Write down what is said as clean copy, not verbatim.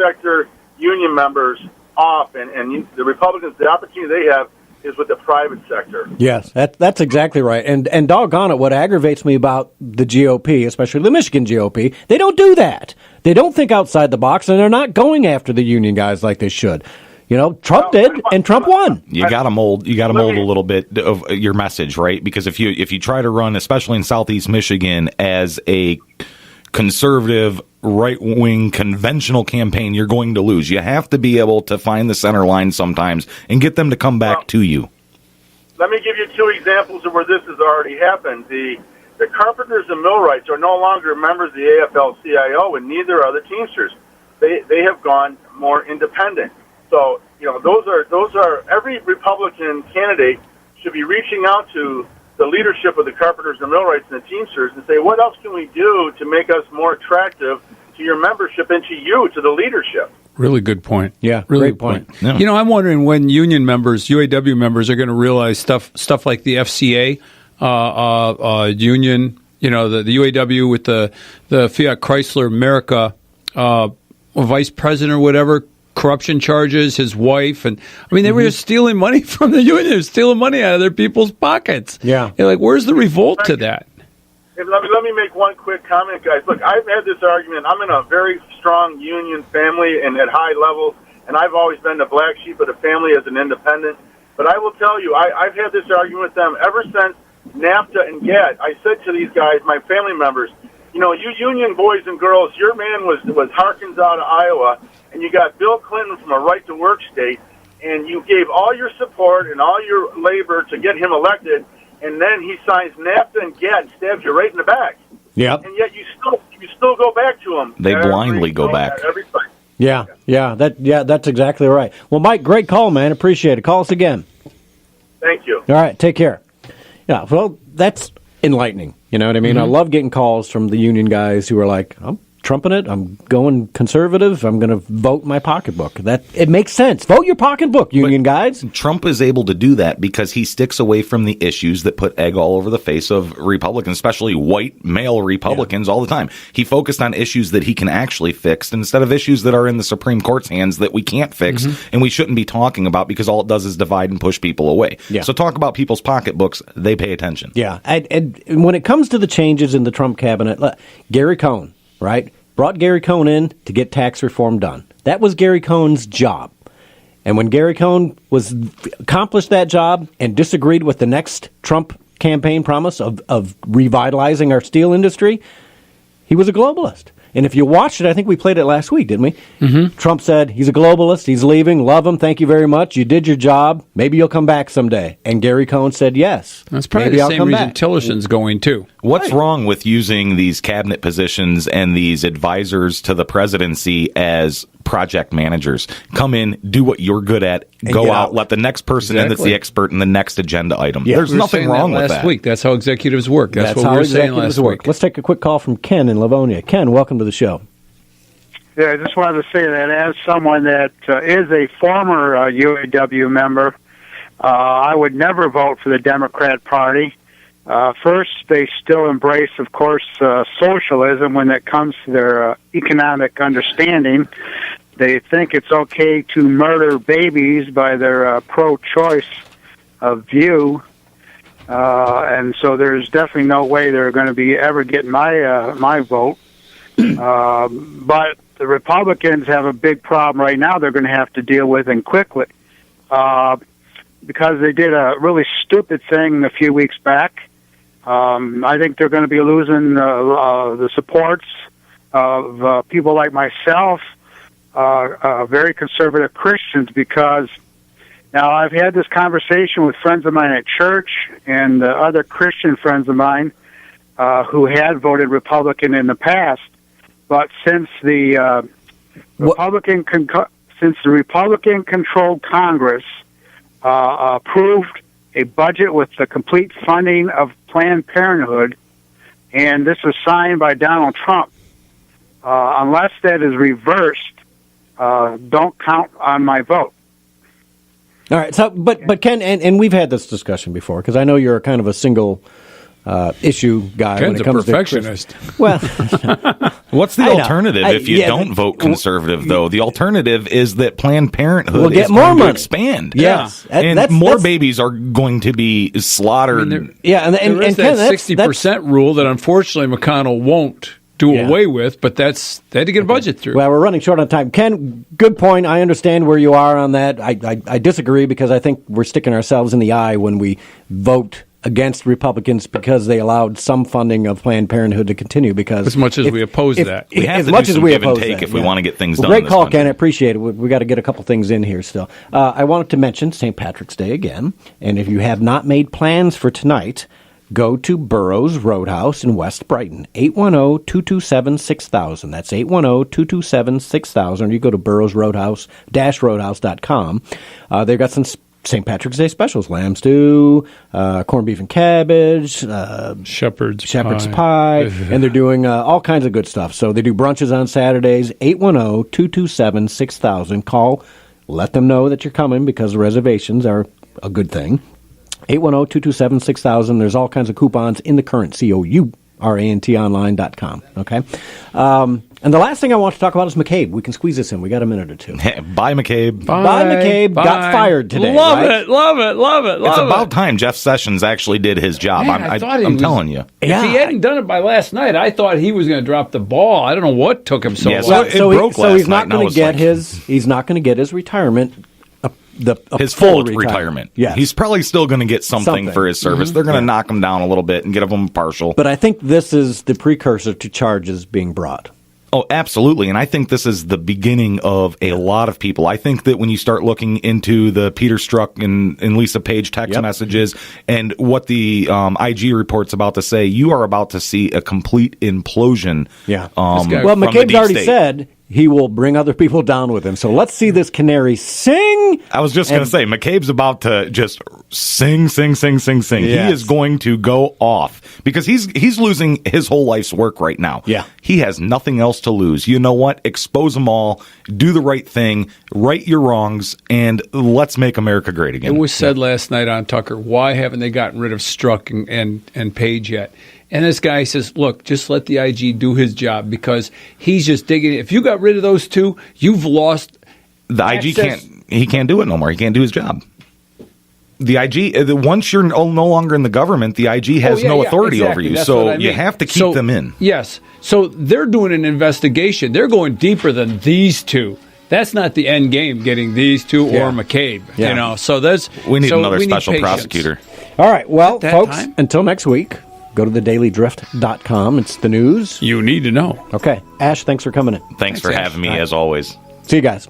sector union members off, and the Republicans, the opportunity they have is with the private sector. Yes, that's exactly right. And doggone it, what aggravates me about the GOP, especially the Michigan GOP, they don't do that. They don't think outside the box, and they're not going after the union guys like they should. You know, Trump did, and Trump won. You got to mold. You got to mold a little bit of your message, right? Because if you try to run, especially in Southeast Michigan, as a conservative, right-wing, conventional campaign, you're going to lose. You have to be able to find the center line sometimes and get them to come back to you. Let me give you 2 examples of where this has already happened. The carpenters and millwrights are no longer members of the AFL-CIO, and neither are the Teamsters. They have gone more independent. So, you know, those are every Republican candidate should be reaching out to the leadership of the carpenters and millwrights and the Teamsters and say, what else can we do to make us more attractive to your membership and to you, to the leadership? Really good point. Yeah, really great good point. Yeah. You know, I'm wondering when union members, UAW members, are going to realize stuff like the FCA union, you know, the UAW with the Fiat Chrysler America vice president or whatever, corruption charges, his wife, and I mean, they were just stealing money from the union. They were stealing money out of their people's pockets. Yeah. You're like, where's the revolt to that? Let me make one quick comment, guys. Look, I've had this argument. I'm in a very strong union family and at high levels, and I've always been the black sheep of the family as an independent. But I will tell you, I've had this argument with them ever since NAFTA and GATT. I said to these guys, my family members, you know, you union boys and girls, your man was Harkins out of Iowa, and you got Bill Clinton from a right-to-work state, and you gave all your support and all your labor to get him elected, and then he signs NAFTA and GATT and stabs you right in the back. Yep. And yet you still go back to him. They blindly go back. Every time. Yeah, that's exactly right. Well, Mike, great call, man. Appreciate it. Call us again. Thank you. All right, take care. Yeah, well, that's enlightening. You know what I mean? I love getting calls from the union guys who are like, I'm trumping it. I'm going conservative. I'm going to vote my pocketbook. It makes sense. Vote your pocketbook, union guys. Trump is able to do that because he sticks away from the issues that put egg all over the face of Republicans, especially white male Republicans all the time. He focused on issues that he can actually fix instead of issues that are in the Supreme Court's hands that we can't fix and we shouldn't be talking about because all it does is divide and push people away. Yeah. So talk about people's pocketbooks. They pay attention. Yeah. And when it comes to the changes in the Trump cabinet, Gary Cohn, right? Brought Gary Cohn in to get tax reform done. That was Gary Cohn's job. And when Gary Cohn accomplished that job and disagreed with the next Trump campaign promise of revitalizing our steel industry, he was a globalist. And if you watched it, I think we played it last week, didn't we? Mm-hmm. Trump said, he's a globalist, he's leaving, love him, thank you very much, you did your job, maybe you'll come back someday. And Gary Cohn said yes. That's probably the same reason Tillerson's going too. What's wrong with using these cabinet positions and these advisors to the presidency as project managers? Come in, do what you're good at, go out, let the next person in that's the expert in the next agenda item. Yeah. There's nothing wrong with that. Last week, that's how executives work. That's what we were saying last week. Let's take a quick call from Ken in Livonia. Ken, welcome to the show. Yeah, I just wanted to say that as someone that is a former UAW member, I would never vote for the Democrat Party. First, they still embrace, of course, socialism when it comes to their economic understanding. They think it's okay to murder babies by their pro-choice view. And so there's definitely no way they're going to be ever getting my vote. But the Republicans have a big problem right now they're going to have to deal with, and quickly, because they did a really stupid thing a few weeks back. I think they're going to be losing the supports of people like myself, very conservative Christians, because now I've had this conversation with friends of mine at church and other Christian friends of mine who had voted Republican in the past. But since the Republican-controlled Congress approved a budget with the complete funding of Planned Parenthood, and this was signed by Donald Trump, unless that is reversed, don't count on my vote. All right. So, but Ken, and we've had this discussion before because I know you're kind of a single issue guy when Ken's it a comes perfectionist. to well. What's the I know. alternative if you don't vote conservative, though? The alternative is that Planned Parenthood We'll get is more going to money. expand. Yes. And more babies are going to be slaughtered. There Ken, is that 60% rule that unfortunately McConnell won't do away with, but they had to get a budget through. Well, we're running short on time. Ken, good point. I understand where you are on that. I disagree because I think we're sticking ourselves in the eye when we vote against Republicans because they allowed some funding of Planned Parenthood to continue. Because as much as we oppose that, we have as to much do as some we give and oppose take that, if we want to get things done. Great in this call, country. Ken. I appreciate it. We got to get a couple things in here still. I wanted to mention St. Patrick's Day again, and if you have not made plans for tonight, go to Burroughs Roadhouse in West Brighton, 810-227-6000. That's 810-227-6000. Or you go to burroughsroadhouse-roadhouse.com. They've got some St. Patrick's Day specials: lamb stew, corned beef and cabbage, shepherd's pie, and they're doing all kinds of good stuff. So they do brunches on Saturdays, 810-227-6000. Call, let them know that you're coming because the reservations are a good thing. 810-227-6000. There's all kinds of coupons in the current COURANTonline.com. Okay? And the last thing I want to talk about is McCabe. We can squeeze this in. We got a minute or two. Bye, McCabe. Bye, McCabe. Got fired today. Love right? it. It's about time Jeff Sessions actually did his job. Man, I'm telling you. If he hadn't done it by last night, I thought he was going to drop the ball. I don't know what took him so long. Well, he's not going to get he's not going to get his retirement. His full retirement. Yes. He's probably still going to get something for his service. They're going to knock him down a little bit and give him partial. But I think this is the precursor to charges being brought. Oh, absolutely. And I think this is the beginning of a lot of people. I think that when you start looking into the Peter Strzok and Lisa Page text messages and what the IG report's about to say, you are about to see a complete implosion. Yeah. Well, McCabe's already said he will bring other people down with him. So let's see this canary sing. I was just going to say, McCabe's about to just sing. Yes. He is going to go off because he's losing his whole life's work right now. Yeah. He has nothing else to lose. You know what? Expose them all. Do the right thing. Right your wrongs. And let's make America great again. It was said last night on Tucker, why haven't they gotten rid of Strzok and Page yet? And this guy says, look, just let the IG do his job because he's just digging. If you got rid of those two, you've lost. The IG can't do it no more. He can't do his job. The IG, once you're no longer in the government, the IG has no authority over you. That's so you have to keep them in. Yes. So they're doing an investigation. They're going deeper than these two. That's not the end game, getting these two or McCabe. Yeah. You know, we need another special prosecutor. All right. Well, folks, time? until next week, go to thedailydrift.com. It's the news You need to know. Okay. Ash, thanks for coming in. Thanks for Ash. having me, as always. See you guys.